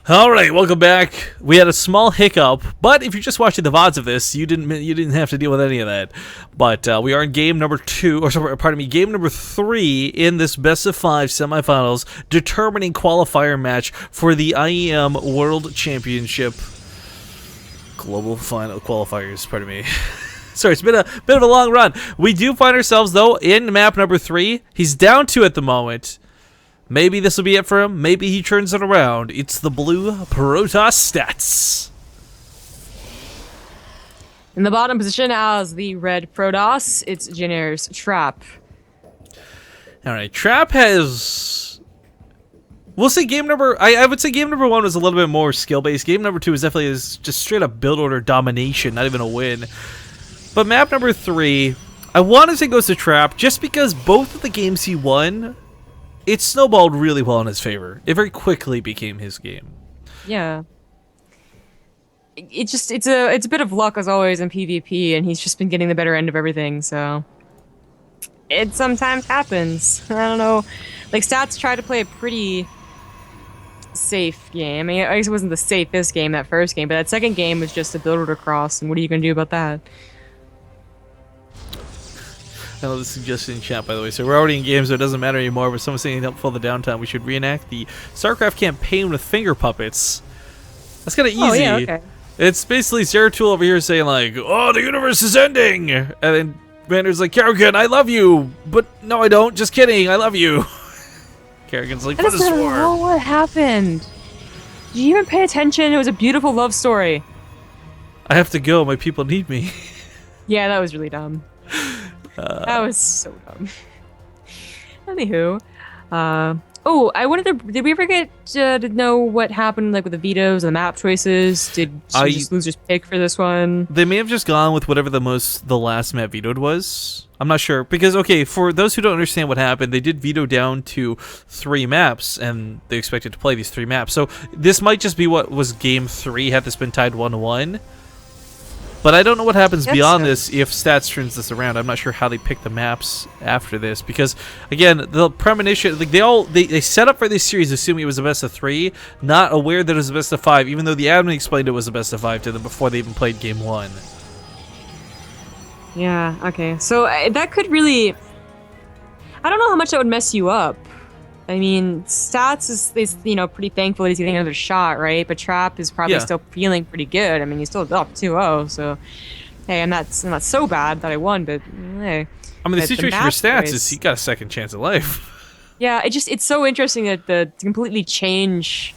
All right, welcome back. We had a small hiccup, but if you're just watching the VODs of this, you didn't have to deal with any of that. But we are in game number 2, or sorry, pardon me, game number 3 in this best of 5 semifinals, determining qualifier match for the IEM World Championship global final qualifiers. Pardon me. Sorry, it's been a bit of a long run. We do find ourselves though in map number 3. He's down 2 at the moment. Maybe this will be it for him. Maybe he turns it around. It's the blue Protoss Stats. In the bottom position as the red Protoss, it's Jenner's Trap. All right, Trap has... We'll say game number... I would say game number 1 was a little bit more skill-based. Game number 2 is definitely just straight-up build order domination, not even a win. But map number 3, I want to say goes to Trap just because both of the games he won... It snowballed really well in his favor. It very quickly became his game. Yeah. It's a bit of luck as always in PvP, and he's just been getting the better end of everything, so it sometimes happens. I don't know. Like, Stats tried to play a pretty safe game. I mean, I guess it wasn't the safest game, that first game, but that second game was just a build order cross, and what are you gonna do about that? I know the suggestion in chat, by the way. So we're already in games, so it doesn't matter anymore. But someone's saying help fill the downtime. We should reenact the StarCraft campaign with finger puppets. That's kind of easy. Oh, yeah, okay. It's basically Zeratul over here saying like, "Oh, the universe is ending," and then Vander's like, "Kerrigan, I love you," but no, I don't. Just kidding. I love you. Kerrigan's like, "What a I don't know swore." what happened. Did you even pay attention? It was a beautiful love story. I have to go. My people need me. Yeah, that was really dumb. That was so dumb. Anywho, oh, I wanted to. Did we ever get to know what happened, like with the vetoes and the map choices? Did we just losers pick for this one? They may have just gone with whatever the last map vetoed was. I'm not sure because okay, for those who don't understand what happened, they did veto down to 3 maps, and they expected to play these 3 maps. So this might just be what was game 3 had this been tied 1-1. But I don't know what happens beyond this if Stats turns this around. I'm not sure how they pick the maps after this because, again, the premonition, like they set up for this series assuming it was a best of 3, not aware that it was a best of 5, even though the admin explained it was a best of 5 to them before they even played game 1. Yeah. Okay. So that could really. I don't know how much that would mess you up. I mean, Stats is pretty thankful that he's getting another shot, right? But Trap is probably still feeling pretty good. I mean, he's still up 2-0, so hey, I'm not so bad that I won, but hey. I mean, the situation for Stats is he got a second chance at life. Yeah, it's so interesting that to completely change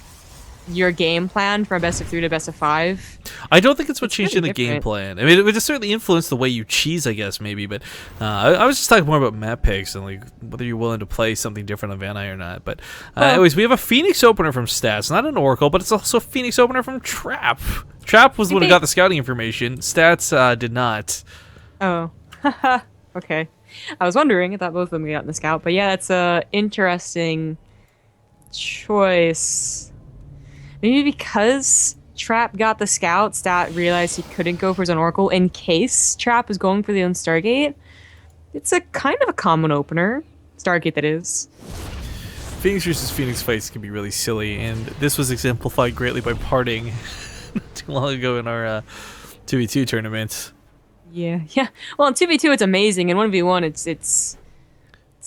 your game plan from best of 3 to best of 5. I don't think it's what changed in the different. game plan. I mean, it would just certainly influence the way you cheese, I guess, maybe. But I was just talking more about map picks and like whether you're willing to play something different on Van Eye or not. But anyways, we have a Phoenix opener from Stats, not an Oracle, but it's also a Phoenix opener from Trap. Trap was the one who got the scouting information. Stats did not. Oh, okay. I was wondering. I thought both of them got in the scout, but yeah, that's a interesting choice. Maybe because Trap got the scout, Stat realized he couldn't go for his own Oracle in case Trap was going for the own Stargate. It's a kind of a common opener. Stargate, that is. Phoenix versus Phoenix fights can be really silly, and this was exemplified greatly by parting not too long ago in our 2v2 tournament. Yeah. Well, in 2v2 it's amazing, and 1v1 it's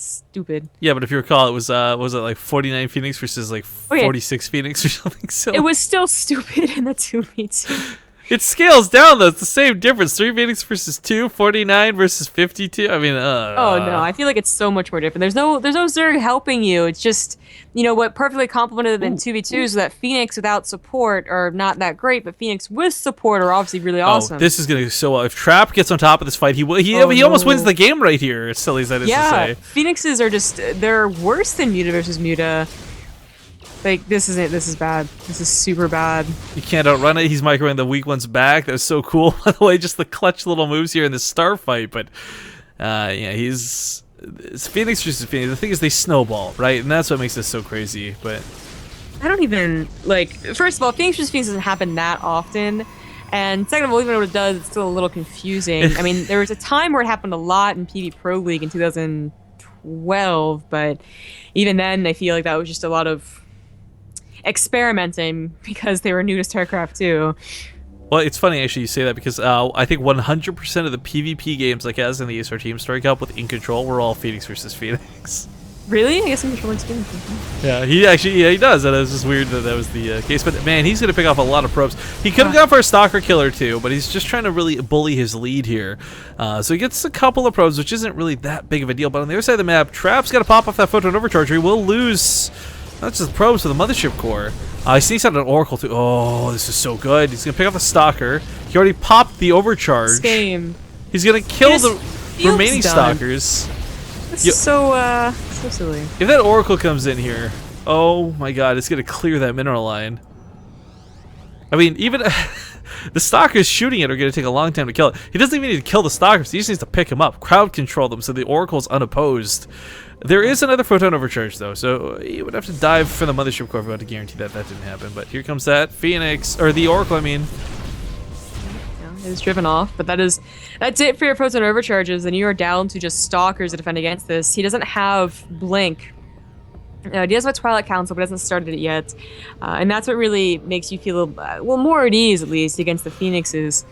stupid. Yeah, but if you recall, it was it like 49 Phoenix versus like 46 Phoenix or something. So it was still stupid in the 2v2. It scales down though. It's the same difference. 3 Phoenix versus 2, 49 versus 52. I mean, oh no, I feel like it's so much more different. There's no Zerg helping you. It's just, what perfectly complemented in 2v2 is that Phoenix without support are not that great, but Phoenix with support are obviously really awesome. Oh, this is gonna go so well. If Trap gets on top of this fight, he almost wins the game right here. As silly as that is to say. Phoenixes are they're worse than Muta versus Muta. Like, this is bad. This is super bad. You can't outrun it. He's microwaving the weak ones back. That was so cool. By the way, just the clutch little moves here in this star fight. But, yeah, it's Phoenix versus Phoenix. The thing is they snowball, right? And that's what makes this so crazy. But I don't even, first of all, Phoenix versus Phoenix doesn't happen that often. And second of all, even when it does, it's still a little confusing. I mean, there was a time where it happened a lot in PV Pro League in 2012. But even then, I feel like that was just a lot of... experimenting because they were new to StarCraft 2. Well, it's funny actually you say that because I think 100% of the PvP games like as in the Acer team starting out with In Control were all Phoenix versus Phoenix. Really? I guess I'm controlling skin. Yeah, he does, and it's just weird that that was the case. But man, he's gonna pick off a lot of probes. He could have gone for a Stalker Killer too, but he's just trying to really bully his lead here. So he gets a couple of probes, which isn't really that big of a deal. But on the other side of the map, Trap's got to pop off that Photon Overcharger. He will lose not just the probes for the Mothership Core. He sneaks out an Oracle too. Oh, this is so good. He's gonna pick off the Stalker. He already popped the Overcharge. This game. He's gonna kill the remaining Stalkers. This is so silly. If that Oracle comes in here, oh my god, it's gonna clear that mineral line. I mean, even the Stalkers shooting it are gonna take a long time to kill it. He doesn't even need to kill the Stalkers, he just needs to pick them up, crowd control them so the Oracle's unopposed. There is another Photon Overcharge though, so you would have to dive for the Mothership Core if you want to guarantee that that didn't happen. But here comes that Phoenix, or the Oracle, I mean. It was driven off, but that's it for your Photon Overcharges, and you are down to just Stalkers to defend against this. He doesn't have Blink. He does have a Twilight Council, but hasn't started it yet. And that's what really makes you feel, well, more at ease, at least, against the Phoenixes.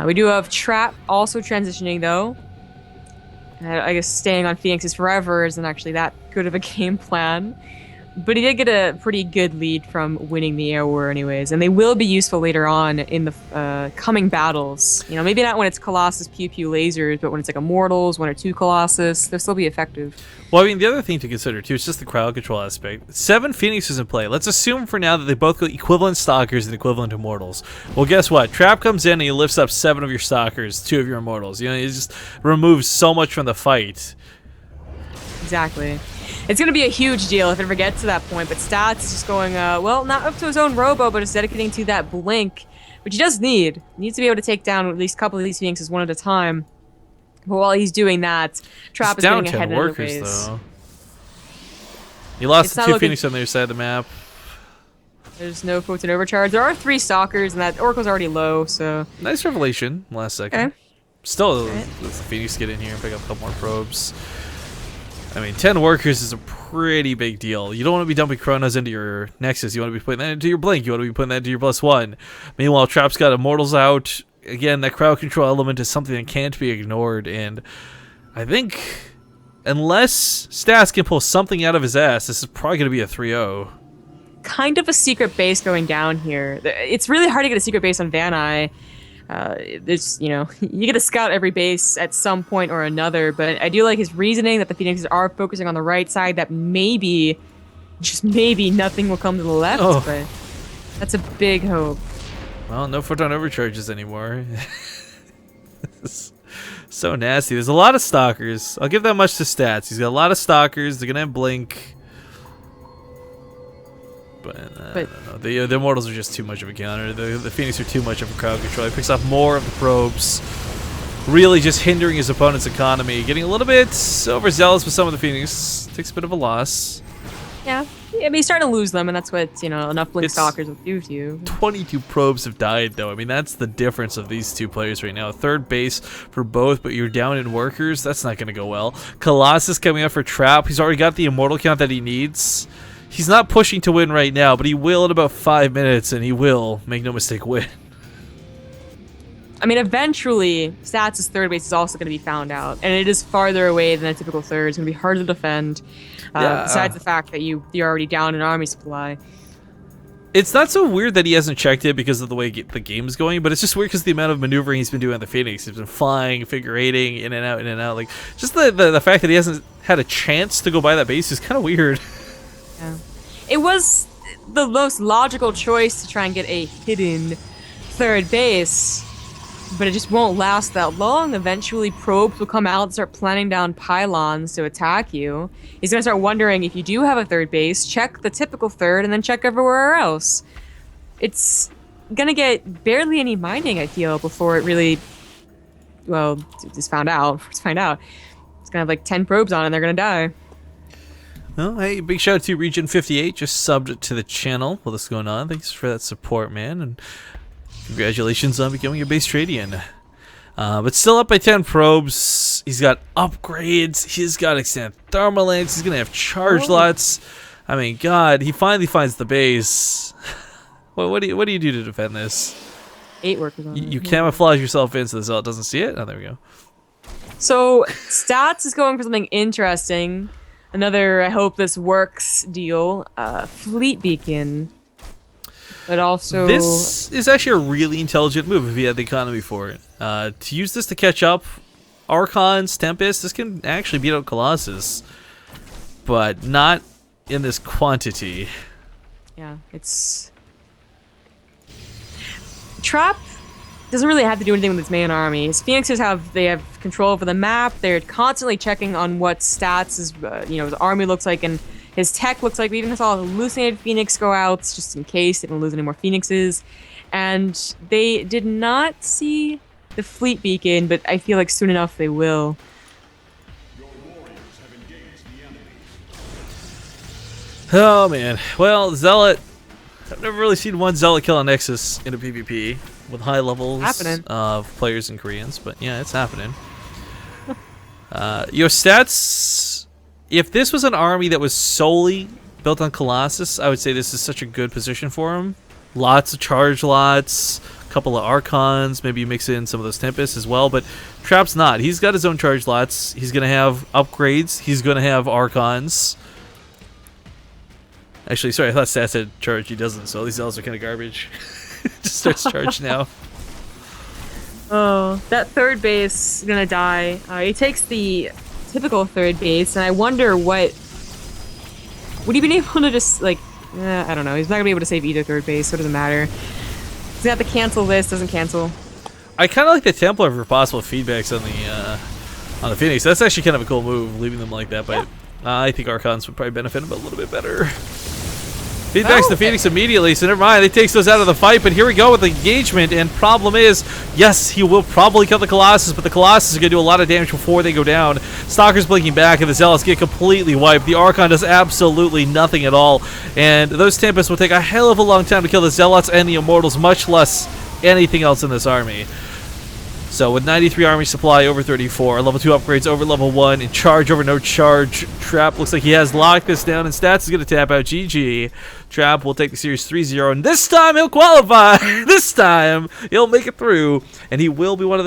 We do have Trap also transitioning, though. I guess staying on Phoenixes forever isn't actually that good of a game plan. But he did get a pretty good lead from winning the air war anyways, and they will be useful later on in the coming battles. You know, maybe not when it's Colossus Pew Pew lasers, but when it's like Immortals, 1 or 2 Colossus, they'll still be effective. Well, I mean, the other thing to consider too is just the crowd control aspect. 7 Phoenixes in play. Let's assume for now that they both go equivalent Stalkers and equivalent Immortals. Well, guess what? Trap comes in and he lifts up 7 of your Stalkers, 2 of your Immortals. You know, he just removes so much from the fight. Exactly. It's going to be a huge deal if it ever gets to that point, but Stats is just going, well, not up to his own Robo, but is dedicating to that Blink, which he does need. He needs to be able to take down at least a couple of these Phoenixes one at a time. But while he's doing that, Trap is getting ahead of the race. Though. He lost the 2 Phoenix on the other side of the map. There's no Photon Overcharge. There are 3 Stalkers, and that Oracle's already low, so... Nice revelation last second. Okay. Still, let's the Phoenix get in here and pick up a couple more probes. I mean, 10 workers is a pretty big deal. You don't want to be dumping Chronos into your Nexus. You want to be putting that into your Blink. You want to be putting that into your +1. Meanwhile, Trap's got Immortals out. Again, that crowd control element is something that can't be ignored. And I think, unless Stas can pull something out of his ass, this is probably going to be a 3-0. Kind of a secret base going down here. It's really hard to get a secret base on Van Eye. There's, you know, you get to scout every base at some point or another, but I do like his reasoning that the Phoenixes are focusing on the right side, that maybe, just maybe, nothing will come to the left, but that's a big hope. Well, no Photon Overcharges anymore. So nasty. There's a lot of Stalkers. I'll give that much to Stats. He's got a lot of Stalkers. They're going to have Blink. But I don't know. The Immortals are just too much of a counter. The Phoenix are too much of a crowd control. He picks off more of the probes, really just hindering his opponent's economy. Getting a little bit overzealous with some of the Phoenix. Takes a bit of a loss. Yeah. I mean, he's starting to lose them, and that's what, you know, enough Blink Stalkers will do to you. 22 probes have died, though. I mean, that's the difference of these two players right now. Third base for both, but you're down in workers. That's not going to go well. Colossus coming up for Trap. He's already got the Immortal count that he needs. He's not pushing to win right now, but he will in about 5 minutes, and he will, make no mistake, win. I mean, eventually, Stats' third base is also going to be found out, and it is farther away than a typical third. It's going to be harder to defend, besides the fact that you're already down an army supply. It's not so weird that he hasn't checked it because of the way the game is going, but it's just weird because the amount of maneuvering he's been doing on the Phoenix. He's been flying, figure eighting, in and out. Like, just the fact that he hasn't had a chance to go by that base is kind of weird. Yeah. It was the most logical choice to try and get a hidden third base, but it just won't last that long. Eventually, probes will come out and start planning down pylons to attack you. He's going to start wondering if you do have a third base, check the typical third, and then check everywhere else. It's going to get barely any mining, I feel, before it really, well, it's found out. It's going to have like 10 probes on and they're going to die. Well, hey, big shout out to Region 58, just subbed to the channel while this is going on. Thanks for that support, man, and congratulations on becoming a base Tradian. But still up by 10 probes. He's got upgrades. He's got extended thermal lengths. He's going to have charge lots. I mean, God, he finally finds the base. What do you do to defend this? 8 workers on You it. camouflage yourself in so the Zealot doesn't see it? Oh, there we go. So, Stats is going for something interesting. Another, I hope this works deal. Fleet Beacon. But also... This is actually a really intelligent move if he had the economy for it. To use this to catch up, Archons, Tempest, this can actually beat out Colossus. But not in this quantity. Yeah, it's... Trap doesn't really have to do anything with its main army. His Phoenixes have control over the map. They're constantly checking on what stats his army looks like and his tech looks like. We even saw a hallucinated Phoenix go out just in case they don't lose any more Phoenixes. And they did not see the Fleet Beacon, but I feel like soon enough they will. Oh man. Well, Zealot. I've never really seen one Zealot kill a Nexus in a PvP with high levels of players and Koreans, but yeah, it's happening. Your stats. If this was an army that was solely built on Colossus, I would say this is such a good position for him. Lots of charge lots, a couple of Archons, maybe you mix in some of those Tempests as well, but Trap's not. He's got his own charge lots. He's going to have upgrades. He's going to have Archons. Actually, sorry, I thought Stats had charge. He doesn't, so these Zealots are kind of garbage. Just starts charge now. Oh, that third base is gonna die. He takes the typical third base, and I wonder would he been able to just, like, I don't know. He's not gonna be able to save either third base, so it doesn't matter. He's gonna have to cancel this, doesn't cancel. I kind of like the Templar for possible feedbacks on the Phoenix. That's actually kind of a cool move, leaving them like that, but I think Archons would probably benefit him a little bit better. Feedbacks the Phoenix immediately, so never mind. He takes those out of the fight, but here we go with the engagement, and problem is, yes, he will probably kill the Colossus, but the Colossus is going to do a lot of damage before they go down. Stalker's blinking back, and the Zealots get completely wiped. The Archon does absolutely nothing at all, and those Tempests will take a hell of a long time to kill the Zealots and the Immortals, much less anything else in this army. So with 93 army supply over 34, level 2 upgrades over level 1, and charge over no charge, Trap looks like he has locked this down, and Stats is going to tap out. GG. Trap will take the series 3-0, and this time he'll qualify. This time he'll make it through, and he will be one of the